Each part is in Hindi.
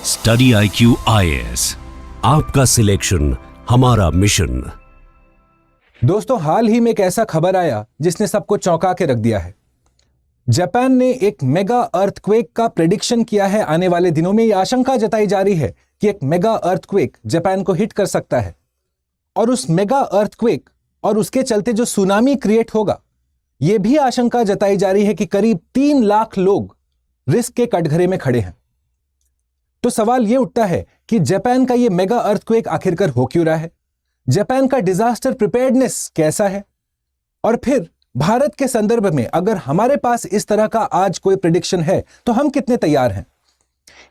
स्टडी IQ IAS, आपका सिलेक्शन हमारा मिशन। दोस्तों, हाल ही में एक ऐसा खबर आया जिसने सबको चौंका के रख दिया है। जापान ने एक मेगा अर्थक्वेक का प्रेडिक्शन किया है। आने वाले दिनों में यह आशंका जताई जा रही है कि एक मेगा अर्थक्वेक जापान को हिट कर सकता है और उस मेगा अर्थक्वेक और उसके चलते जो सुनामी क्रिएट होगा, यह भी आशंका जताई जा रही है कि करीब 3 लाख लोग रिस्क के कटघरे में खड़े हैं। तो सवाल यह उठता है कि जापान का यह मेगा अर्थक्वेक आखिरकार हो क्यों रहा है, जापान का डिजास्टर प्रिपेयर्डनेस कैसा है, और फिर भारत के संदर्भ में अगर हमारे पास इस तरह का आज कोई प्रेडिक्शन है तो हम कितने तैयार हैं।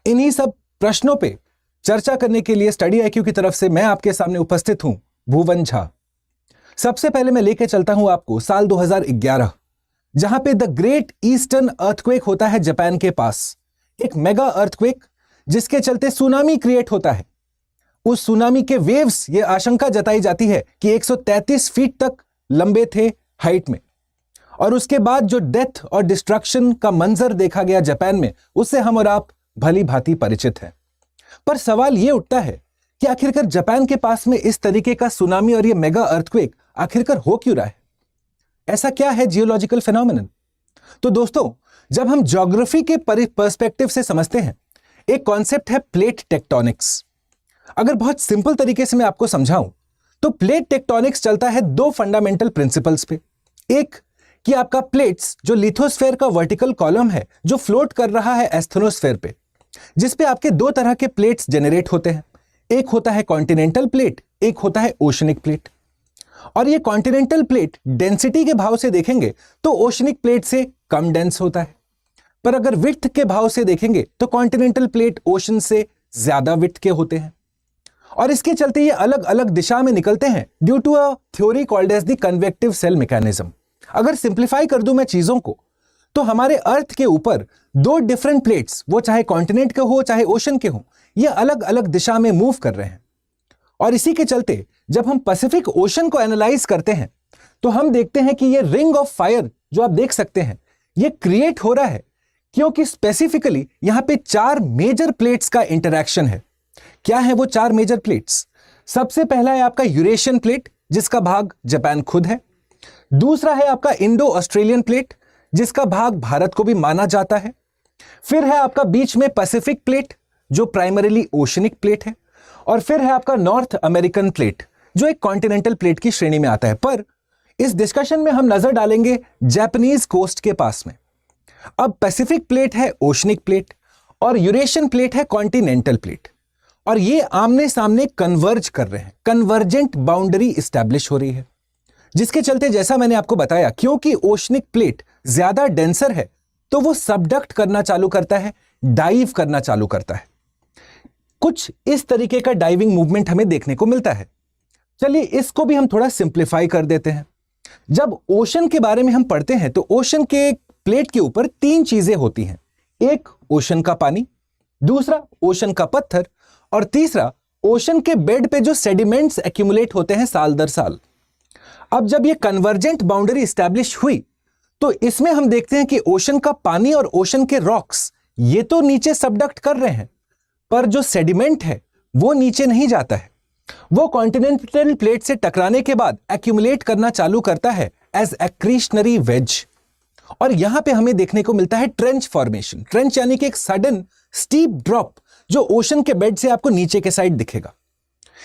इन्हीं सब प्रश्नों पे चर्चा करने के लिए स्टडी IQ की तरफ से मैं आपके सामने उपस्थित हूं, भुवन झा। सबसे पहले मैं लेके चलता हूं आपको साल 2011, जहां पे द ग्रेट ईस्टर्न अर्थक्वेक होता है जापान के पास। एक मेगा अर्थक्वेक जिसके चलते सुनामी क्रिएट होता है। उस सुनामी के वेव्स, ये आशंका जताई जाती है कि 133 फीट तक लंबे थे हाइट में, और उसके बाद जो डेथ और डिस्ट्रक्शन का मंजर देखा गया जापान में, उससे हम और आप भली भांति परिचित हैं। पर सवाल यह उठता है कि आखिरकार जापान के पास में इस तरीके का सुनामी और यह मेगा अर्थक्वेक आखिरकार हो क्यों रहा है? ऐसा क्या है जियोलॉजिकल फिनोमेनन? तो दोस्तों, जब हम ज्योग्राफी के पर्सपेक्टिव से समझते हैं, एक कॉन्सेप्ट है प्लेट टेक्टोनिक्स। अगर बहुत सिंपल तरीके से मैं आपको समझाऊं तो प्लेट टेक्टोनिक्स चलता है 2 फंडामेंटल प्रिंसिपल्स पे। एक कि आपका प्लेट्स जो लिथोस्फेयर का वर्टिकल कॉलम है जो फ्लोट कर रहा है एस्थेनोस्फेयर पे, जिस पे आपके 2 तरह के प्लेट्स जनरेट होते हैं। एक होता है कॉन्टिनेंटल प्लेट, एक होता है ओशनिक प्लेट। और ये कॉन्टिनेंटल प्लेट डेंसिटी के भाव से देखेंगे तो ओशनिक प्लेट से कम डेंस होता है, पर अगर विड्थ के भाव से देखेंगे तो कॉन्टिनेंटल प्लेट ओशन से ज्यादा विड्थ के होते हैं। और इसके चलते ये अलग अलग दिशा में निकलते हैं due to a theory called as the convective cell mechanism. अगर सिंप्लीफाई कर दूं मैं चीजों को, तो हमारे अर्थ के ऊपर 2 डिफरेंट प्लेट्स, वो चाहे कॉन्टिनेंट के हो चाहे ओशन के हो, ये अलग अलग दिशा में मूव कर रहे हैं। और इसी के चलते जब हम पैसिफिक ओशन को एनालाइज करते हैं तो हम देखते हैं कि ये रिंग ऑफ फायर जो आप देख सकते हैं, ये क्रिएट हो रहा है क्योंकि स्पेसिफिकली यहां पे 4 मेजर प्लेट्स का इंटरैक्शन है। क्या है वो 4 मेजर प्लेट्स? सबसे पहला है आपका यूरेशियन प्लेट, जिसका भाग जापान खुद है। दूसरा है आपका इंडो ऑस्ट्रेलियन प्लेट, जिसका भाग भारत को भी माना जाता है। फिर है आपका बीच में पैसिफिक प्लेट, जो प्राइमरीली ओशनिक प्लेट है। और फिर है आपका नॉर्थ अमेरिकन प्लेट, जो एक कॉन्टिनेंटल प्लेट की श्रेणी में आता है। पर इस डिस्कशन में हम नजर डालेंगे जापानीज कोस्ट के पास में। अब पैसिफिक प्लेट है ओशनिक प्लेट और यूरेशियन प्लेट है कॉन्टिनेंटल प्लेट, और ये आमने सामने कन्वर्ज कर रहे हैं, कन्वर्जेंट बाउंड्री एस्टैब्लिश हो रही है। जिसके चलते जैसा मैंने आपको बताया, क्योंकि ओशनिक प्लेट ज्यादा डेंसर है तो वो सबडक्ट करना चालू करता है, डाइव करना चालू करता है। कुछ इस तरीके का डाइविंग मूवमेंट हमें देखने को मिलता है। चलिए इसको भी हम थोड़ा सिंप्लीफाई कर देते हैं। जब ओशन के बारे में हम पढ़ते हैं तो ओशन के प्लेट के ऊपर 3 चीजें होती हैं। एक ओशन का पानी, दूसरा ओशन का पत्थर, और तीसरा ओशन के बेड पे जो सेडिमेंट्स एक्यूमुलेट होते हैं साल दर साल। अब जब ये कन्वर्जेंट बाउंड्री एस्टैब्लिश हुई तो इसमें हम देखते हैं कि ओशन का पानी और ओशन के रॉक्स ये तो नीचे सबडक्ट कर रहे हैं, पर जो सेडिमेंट है वो नीचे नहीं जाता है। वो कॉन्टिनेंटल प्लेट से टकराने के बाद एक्यूमुलेट करना चालू करता है एज एक्रीशनरी वेज, और यहां पे हमें देखने को मिलता है ट्रेंच फॉर्मेशन। ट्रेंच यानी कि एक सडन स्टीप ड्रॉप जो ओशन के बेड से आपको नीचे के साइड दिखेगा।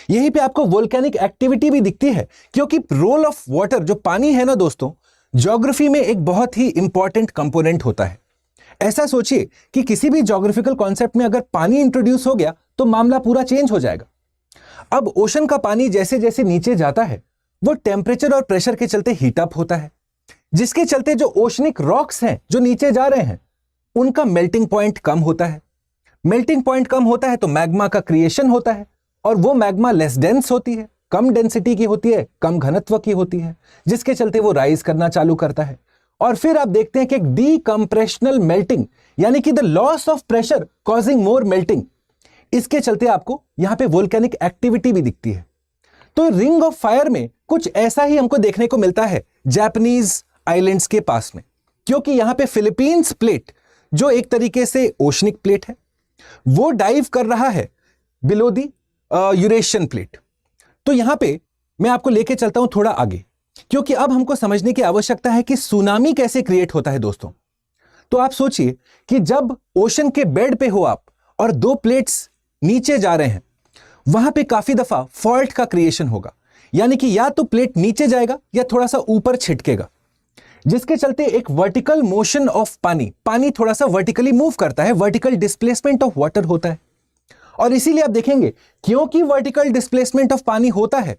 यहीं पे आपको वोल्केनिक एक्टिविटी भी दिखती है, क्योंकि रोल ऑफ वाटर, जो पानी है ना दोस्तों, ज्योग्राफी में एक बहुत ही इंपॉर्टेंट कंपोनेंट होता है। ऐसा सोचिए कि किसी भी ज्योग्राफिकल कॉन्सेप्ट में अगर पानी इंट्रोड्यूस हो गया तो मामला पूरा चेंज हो जाएगा। अब ओशन का पानी जैसे जैसे नीचे जाता है वो टेम्परेचर और प्रेशर के चलते हीट अप होता है, जिसके चलते जो ओशनिक रॉक्स हैं जो नीचे जा रहे हैं उनका मेल्टिंग पॉइंट कम होता है। मेल्टिंग पॉइंट कम होता है तो मैग्मा का क्रिएशन होता है, और वो मैग्मा लेस डेंस होती है, कम डेंसिटी की होती है, कम घनत्व की होती है, जिसके चलते वो राइज करना चालू करता है। और फिर आप देखते हैं कि एक डीकंप्रेशनल मेल्टिंग, यानी कि the loss of pressure causing more melting, इसके चलते आपको यहां पे वोल्केनिक एक्टिविटी भी दिखती है। तो रिंग ऑफ फायर में कुछ ऐसा ही हमको देखने को मिलता है जापानीज आइलैंड्स के पास में, क्योंकि यहां पे फिलीपींस प्लेट जो एक तरीके से ओशनिक प्लेट है, वो डाइव कर रहा है बिलो द यूरेशियन प्लेट। तो यहां पे मैं आपको लेके चलता हूं थोड़ा आगे, क्योंकि अब हमको समझने की आवश्यकता है कि सुनामी कैसे क्रिएट होता है दोस्तों। तो आप सोचिए कि जब ओशन के बेड पे हो आप और दो प्लेट्स नीचे जा रहे हैं, वहां पे काफी दफा फॉल्ट का क्रिएशन होगा, यानी कि या तो प्लेट नीचे जाएगा या थोड़ा सा ऊपर छिटकेगा, जिसके चलते एक वर्टिकल मोशन ऑफ पानी थोड़ा सा वर्टिकली मूव करता है, वर्टिकल डिस्प्लेसमेंट ऑफ वाटर होता है। और इसीलिए आप देखेंगे क्योंकि वर्टिकल डिस्प्लेसमेंट ऑफ पानी होता है,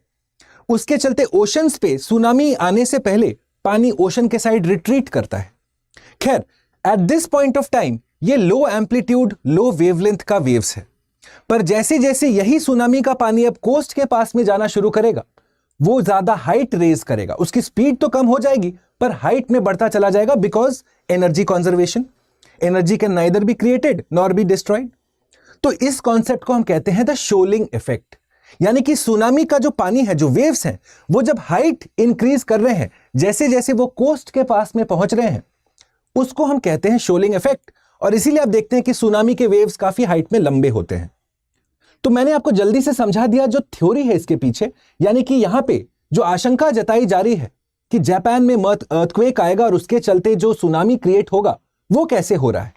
उसके चलते ओशंस पे सुनामी आने से पहले पानी ओशन के साइड रिट्रीट करता है। खैर, at this point of time ये लो एम्पलीट्यूड लो वेवलेंथ का वेव्स है, पर जैसे जैसे यही सुनामी का पानी अब कोस्ट के पास में जाना शुरू करेगा, वो ज्यादा हाइट रेज करेगा। उसकी स्पीड तो कम हो जाएगी पर हाइट में बढ़ता चला जाएगा, because energy conservation, energy can neither be created nor be destroyed. तो इस कॉन्सेप्ट को हम कहते हैं द शोलिंग इफेक्ट, यानी कि सुनामी का जो पानी है, जो वेव्स हैं, वो जब हाइट इंक्रीज कर रहे हैं, जैसे जैसे वो कोस्ट के पास में पहुंच रहे हैं, उसको हम कहते हैं शोलिंग इफेक्ट। और इसीलिए आप देखते हैं कि सुनामी के वेव्स काफी हाइट में लंबे होते हैं। तो मैंने आपको जल्दी से समझा दिया जो थ्योरी है इसके पीछे, यानी कि यहां पे जो आशंका जताई जा रही है कि जापान में अर्थक्वेक आएगा और उसके चलते जो सुनामी क्रिएट होगा वो कैसे हो रहा है।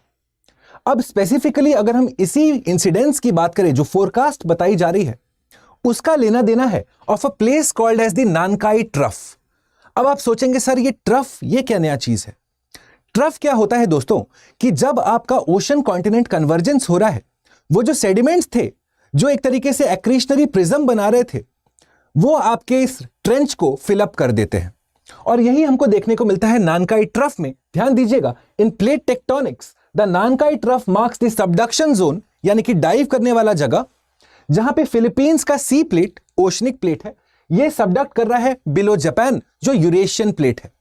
अब स्पेसिफिकली अगर हम इसी इंसिडेंट्स की बात करें, जो फोरकास्ट बताई जा रही है, उसका लेना देना है of a place called as the Nankai trough. अब आप सोचेंगे सर ये ट्रफ, ये क्या नया चीज है? ट्रफ क्या होता है दोस्तों कि जब आपका ओशन कॉन्टिनेंट कन्वर्जेंस हो रहा है, वो जो सेडिमेंट्स थे जो एक तरीके से एक्रीशनरी प्रिज्म बना रहे थे, वो आपके इस ट्रेंच को फिलअप कर देते हैं। और यही हमको देखने को मिलता है नानकाई ट्रफ में। ध्यान दीजिएगा, in plate tectonics the Nankai trough marks the subduction zone, यानी कि डाइव करने वाला जगह, जहां पे फिलीपींस का सी प्लेट, ओशनिक प्लेट है, ये सबडक्ट कर रहा है बिलो जापान, जो यूरेशियन प्लेट है।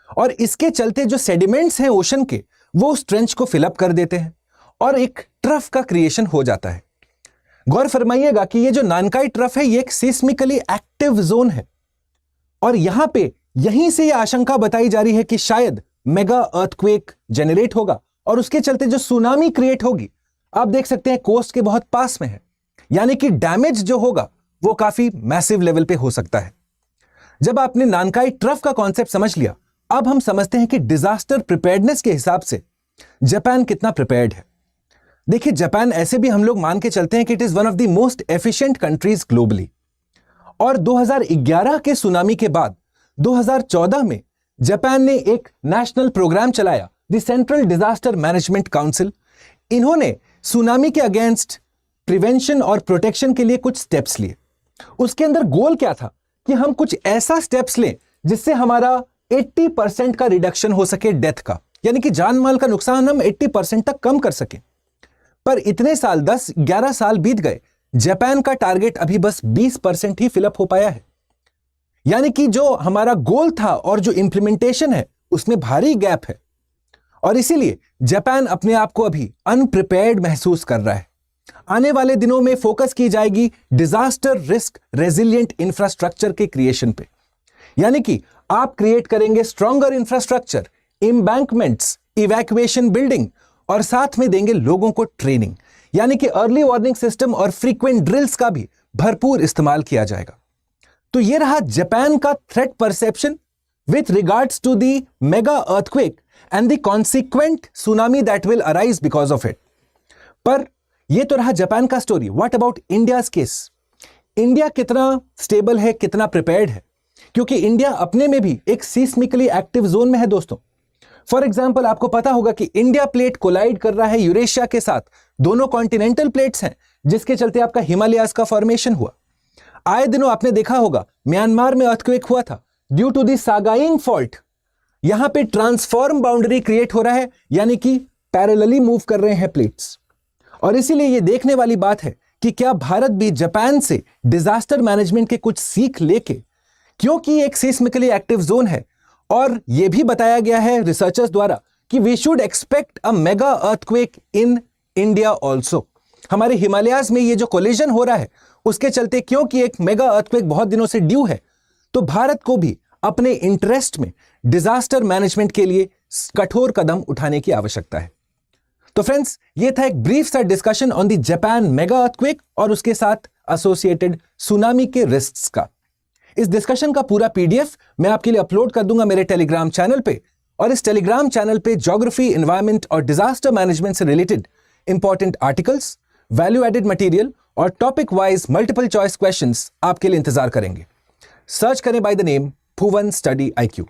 और इसके चलते जो सेडिमेंट्स हैं ओशन के, वो उस ट्रेंच को फिलअप कर देते हैं और एक ट्रफ का क्रिएशन हो जाता है। गौर फरमाइएगा कि ये जो नानकाई ट्रफ है, ये एक सिस्मिकली एक्टिव जोन है, और यहां पे यहीं से ये आशंका बताई जा रही है कि शायद मेगा अर्थक्वेक जनरेट होगा और उसके चलते जो सुनामी क्रिएट होगी, आप देख सकते हैं कोस्ट के बहुत पास में है, यानी कि डैमेज जो होगा वो काफी मैसिव लेवल पे हो सकता है। जब आपने नानकाई ट्रफ का कॉन्सेप्ट समझ लिया, अब हम समझते हैं कि डिजास्टर प्रिपेयर्डनेस के हिसाब से जापान कितना प्रिपेयर्ड है। देखिए, जापान ऐसे भी हम लोग मान के चलते हैं कि it is one of the most efficient countries globally. और 2011 के सुनामी के बाद 2014 में जापान ने एक नेशनल प्रोग्राम चलाया, the central disaster management council. इन्होंने सुनामी के अगेंस्ट प्रिवेंशन और प्रोटेक्शन के लिए कुछ स्टेप्स लिए। उसके अंदर गोल क्या था कि हम कुछ ऐसा स्टेप्स लें जिससे हमारा 80% का रिडक्शन हो सके डेथ का, यानी कि जान माल का नुकसान हम 80% तक कम कर सके। पर इतने साल, 10-11 साल बीत गए, जापान का टारगेट अभी बस 20% ही फिलअप हो पाया है। यानी कि जो हमारा गोल था और जो इंप्लीमेंटेशन है उसमें भारी गैप है, और इसीलिए जापान अपने आप को अभी अनप्रिपेयर्ड महसूस कर रहा है। आने वाले दिनों में फोकस की जाएगी डिजास्टर रिस्क रेजिलिएंट इंफ्रास्ट्रक्चर के क्रिएशन पे, यानी कि आप क्रिएट करेंगे stronger infrastructure, embankments, evacuation building, और साथ में देंगे लोगों को ट्रेनिंग, यानी कि अर्ली वार्निंग सिस्टम और फ्रीक्वेंट ड्रिल्स का भी भरपूर इस्तेमाल किया जाएगा। तो ये रहा जापान का threat perception with regards to the mega earthquake and the consequent tsunami that will arise because of it. पर ये तो रहा जापान का स्टोरी। व्हाट अबाउट इंडियाज केस? इंडिया कितना स्टेबल है, कितना प्रिपेयर्ड है? क्योंकि इंडिया अपने में भी एक सीस्मिकली एक्टिव जोन में है दोस्तों। फॉर एग्जाम्पल, आपको पता होगा कि इंडिया प्लेट कोलाइड कर रहा है यूरेशिया के साथ, दोनों कॉन्टिनेंटल प्लेट्स हैं, जिसके चलते आपका हिमालयाज का फॉर्मेशन हुआ। आए दिनों आपने देखा होगा म्यांमार में अर्थक्वेक हुआ था due to the Sagaing fault. यहां पे ट्रांसफॉर्म बाउंड्री क्रिएट हो रहा है, यानी कि पैरेलली मूव कर रहे हैं प्लेट्स। और इसीलिए यह देखने वाली बात है कि क्या भारत भी जापान से डिजास्टर मैनेजमेंट के कुछ सीख लेके, क्योंकि एक सिस्मिकली एक्टिव जोन है, और यह भी बताया गया है रिसर्चर्स द्वारा कि we should expect a mega earthquake in India also. हमारे हिमालयाज में ये जो कोलिजन हो रहा है उसके चलते, क्योंकि एक मेगा अर्थक्वेक बहुत दिनों से ड्यू है, तो भारत को भी अपने इंटरेस्ट में डिजास्टर मैनेजमेंट के लिए कठोर कदम उठाने की आवश्यकता है। तो फ्रेंड्स, ये था एक ब्रीफ सा discussion on the Japan mega earthquake और उसके साथ एसोसिएटेड सुनामी के रिस्क्स का। इस डिस्कशन का पूरा पीडीएफ मैं आपके लिए अपलोड कर दूंगा मेरे टेलीग्राम चैनल पे, और इस टेलीग्राम चैनल पे ज्योग्राफी, एनवायरनमेंट और डिजास्टर मैनेजमेंट से related important articles, value added material और topic wise multiple choice questions आपके लिए इंतजार करेंगे। सर्च करें by the name Bhuvan study IQ।